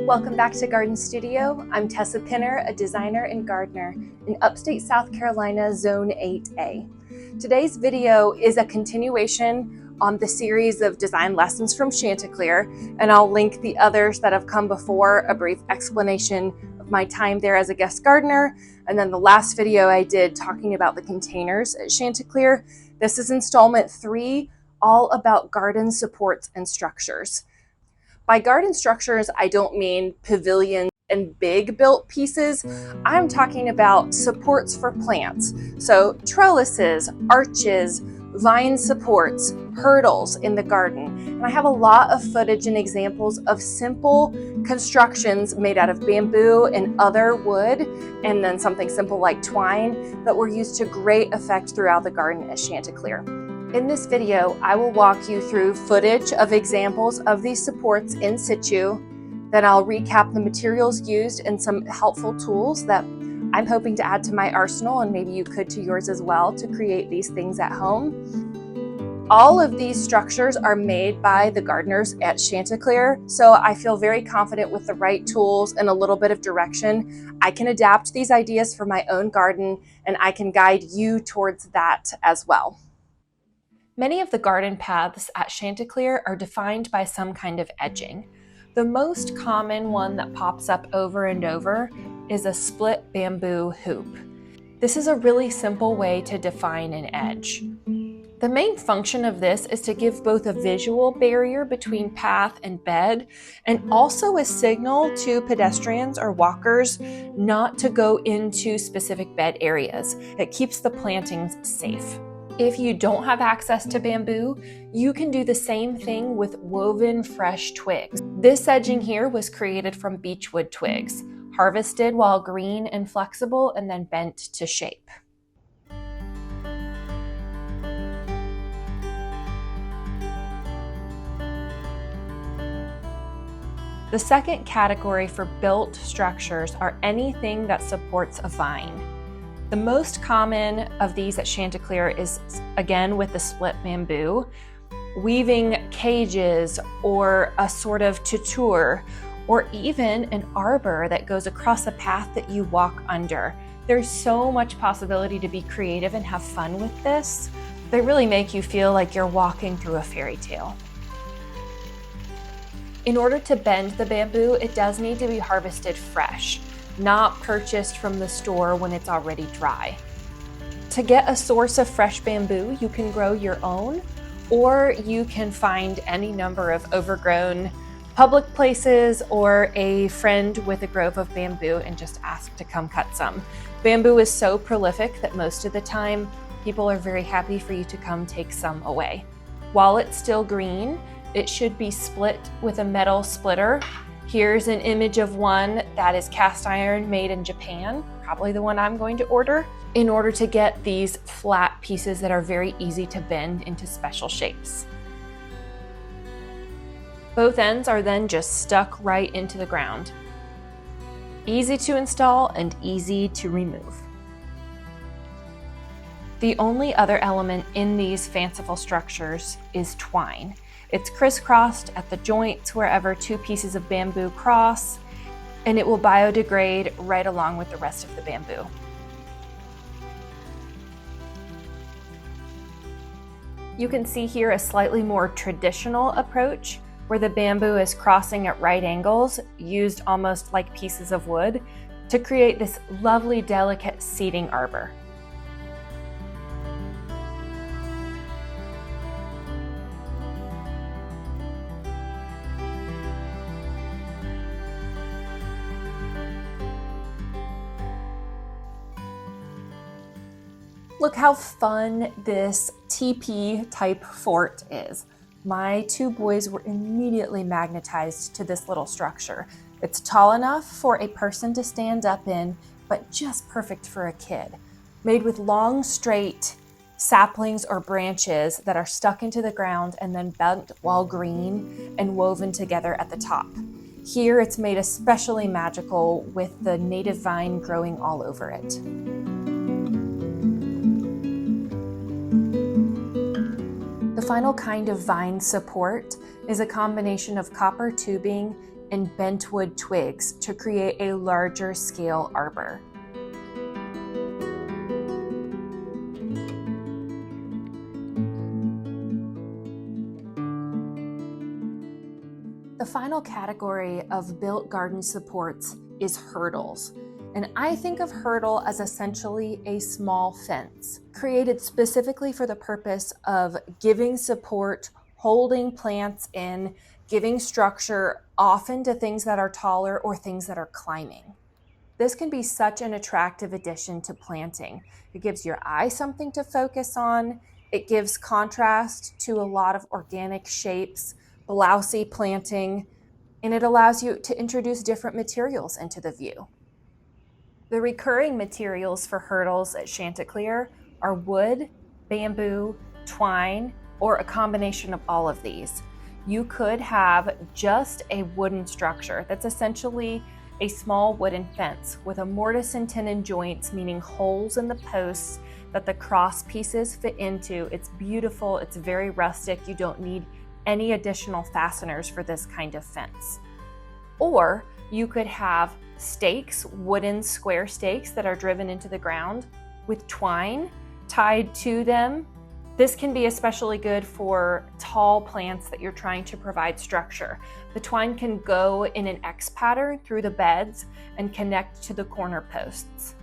Welcome back to Garden Studio. I'm Tessa Pinner, a designer and gardener in upstate South Carolina, Zone 8A. Today's video is a continuation on the series of design lessons from Chanticleer, and I'll link the others that have come before, a brief explanation of my time there as a guest gardener, and then the last video I did talking about the containers at Chanticleer. This is installment 3, all about garden supports and structures. By garden structures, I don't mean pavilions and big built pieces. I'm talking about supports for plants. So trellises, arches, vine supports, hurdles in the garden. And I have a lot of footage and examples of simple constructions made out of bamboo and other wood, and then something simple like twine that were used to great effect throughout the garden at Chanticleer. In this video, I will walk you through footage of examples of these supports in situ. Then I'll recap the materials used and some helpful tools that I'm hoping to add to my arsenal, and maybe you could to yours as well, to create these things at home. All of these structures are made by the gardeners at Chanticleer, so I feel very confident with the right tools and a little bit of direction. I can adapt these ideas for my own garden, and I can guide you towards that as well. Many of the garden paths at Chanticleer are defined by some kind of edging. The most common one that pops up over and over is a split bamboo hoop. This is a really simple way to define an edge. The main function of this is to give both a visual barrier between path and bed, and also a signal to pedestrians or walkers not to go into specific bed areas. It keeps the plantings safe. If you don't have access to bamboo, you can do the same thing with woven fresh twigs. This edging here was created from beechwood twigs, harvested while green and flexible and then bent to shape. The second category for built structures are anything that supports a vine. The most common of these at Chanticleer is, again, with the split bamboo, weaving cages or a sort of tutor, or even an arbor that goes across a path that you walk under. There's so much possibility to be creative and have fun with this. They really make you feel like you're walking through a fairy tale. In order to bend the bamboo, it does need to be harvested fresh, not purchased from the store when it's already dry. To get a source of fresh bamboo, you can grow your own, or you can find any number of overgrown public places or a friend with a grove of bamboo and just ask to come cut some. Bamboo is so prolific that most of the time, people are very happy for you to come take some away. While it's still green, it should be split with a metal splitter. Here's an image of one that is cast iron made in Japan, probably the one I'm going to order, in order to get these flat pieces that are very easy to bend into special shapes. Both ends are then just stuck right into the ground. Easy to install and easy to remove. The only other element in these fanciful structures is twine. It's crisscrossed at the joints wherever two pieces of bamboo cross, and it will biodegrade right along with the rest of the bamboo. You can see here a slightly more traditional approach where the bamboo is crossing at right angles, used almost like pieces of wood, to create this lovely, delicate seating arbor. Look how fun this teepee type fort is. My two boys were immediately magnetized to this little structure. It's tall enough for a person to stand up in, but just perfect for a kid. Made with long, straight saplings or branches that are stuck into the ground and then bent while green and woven together at the top. Here it's made especially magical with the native vine growing all over it. The final kind of vine support is a combination of copper tubing and bentwood twigs to create a larger scale arbor. The final category of built garden supports is hurdles. And I think of hurdle as essentially a small fence, created specifically for the purpose of giving support, holding plants in, giving structure, often to things that are taller or things that are climbing. This can be such an attractive addition to planting. It gives your eye something to focus on. It gives contrast to a lot of organic shapes, blousy planting, and it allows you to introduce different materials into the view. The recurring materials for hurdles at Chanticleer are wood, bamboo, twine, or a combination of all of these. You could have just a wooden structure that's essentially a small wooden fence with a mortise and tenon joints, meaning holes in the posts that the cross pieces fit into. It's beautiful, it's very rustic. You don't need any additional fasteners for this kind of fence. Or you could have stakes, wooden square stakes that are driven into the ground with twine tied to them. This can be especially good for tall plants that you're trying to provide structure. The twine can go in an X pattern through the beds and connect to the corner posts.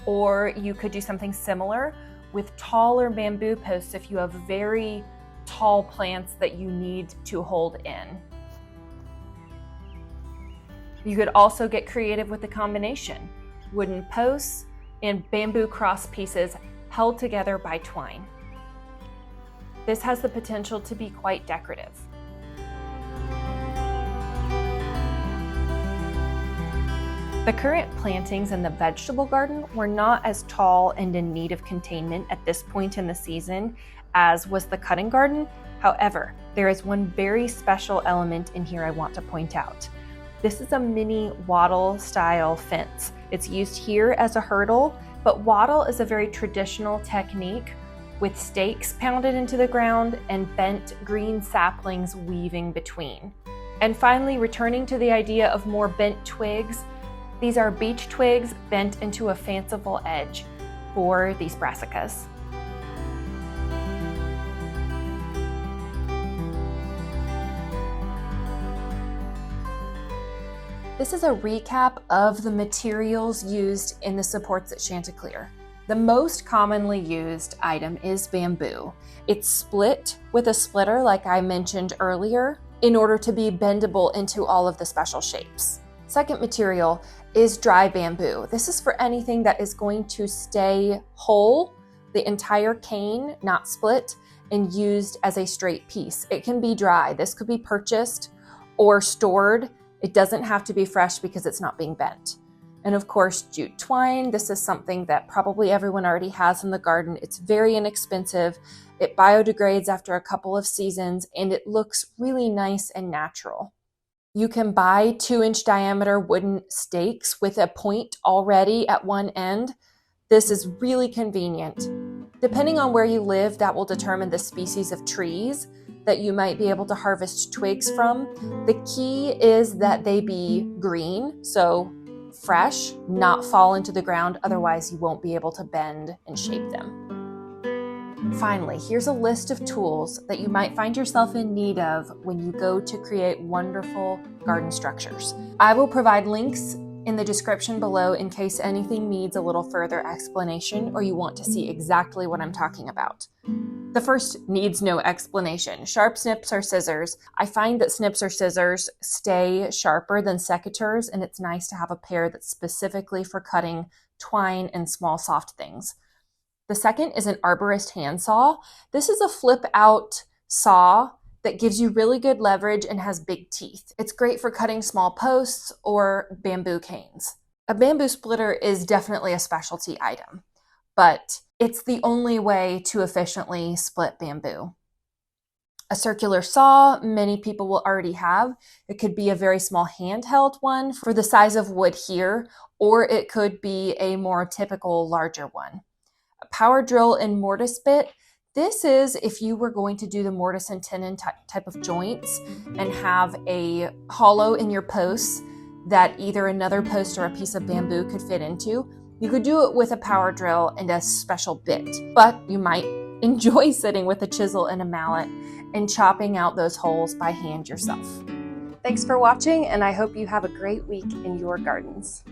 Or you could do something similar with taller bamboo posts if you have very tall plants that you need to hold in. You could also get creative with the combination, wooden posts and bamboo cross pieces held together by twine. This has the potential to be quite decorative. The current plantings in the vegetable garden were not as tall and in need of containment at this point in the season as was the cutting garden. However, there is one very special element in here I want to point out. This is a mini wattle style fence. It's used here as a hurdle, but wattle is a very traditional technique with stakes pounded into the ground and bent green saplings weaving between. And finally, returning to the idea of more bent twigs, these are beech twigs bent into a fanciful edge for these brassicas. This is a recap of the materials used in the supports at Chanticleer. The most commonly used item is bamboo. It's split with a splitter, like I mentioned earlier, in order to be bendable into all of the special shapes. Second material is dry bamboo. This is for anything that is going to stay whole, the entire cane, not split, and used as a straight piece. It can be dry. This could be purchased or stored. It doesn't have to be fresh because it's not being bent. And of course, jute twine. This is something that probably everyone already has in the garden. It's very inexpensive. It biodegrades after a couple of seasons, and it looks really nice and natural. You can buy 2-inch diameter wooden stakes with a point already at one end. This is really convenient. Depending on where you live, that will determine the species of trees that you might be able to harvest twigs from. The key is that they be green, so fresh, not fall into the ground, otherwise you won't be able to bend and shape them. Finally, here's a list of tools that you might find yourself in need of when you go to create wonderful garden structures. I will provide links in the description below in case anything needs a little further explanation or you want to see exactly what I'm talking about. The first needs no explanation. Sharp snips or scissors. I find that snips or scissors stay sharper than secateurs, and it's nice to have a pair that's specifically for cutting twine and small soft things. The second is an arborist handsaw. This is a flip out saw that gives you really good leverage and has big teeth. It's great for cutting small posts or bamboo canes. A bamboo splitter is definitely a specialty item, but it's the only way to efficiently split bamboo. A circular saw, many people will already have. It could be a very small handheld one for the size of wood here, or it could be a more typical larger one. A power drill and mortise bit. This is if you were going to do the mortise and tenon type of joints and have a hollow in your posts that either another post or a piece of bamboo could fit into. You could do it with a power drill and a special bit, but you might enjoy sitting with a chisel and a mallet and chopping out those holes by hand yourself. Thanks for watching, and I hope you have a great week in your gardens.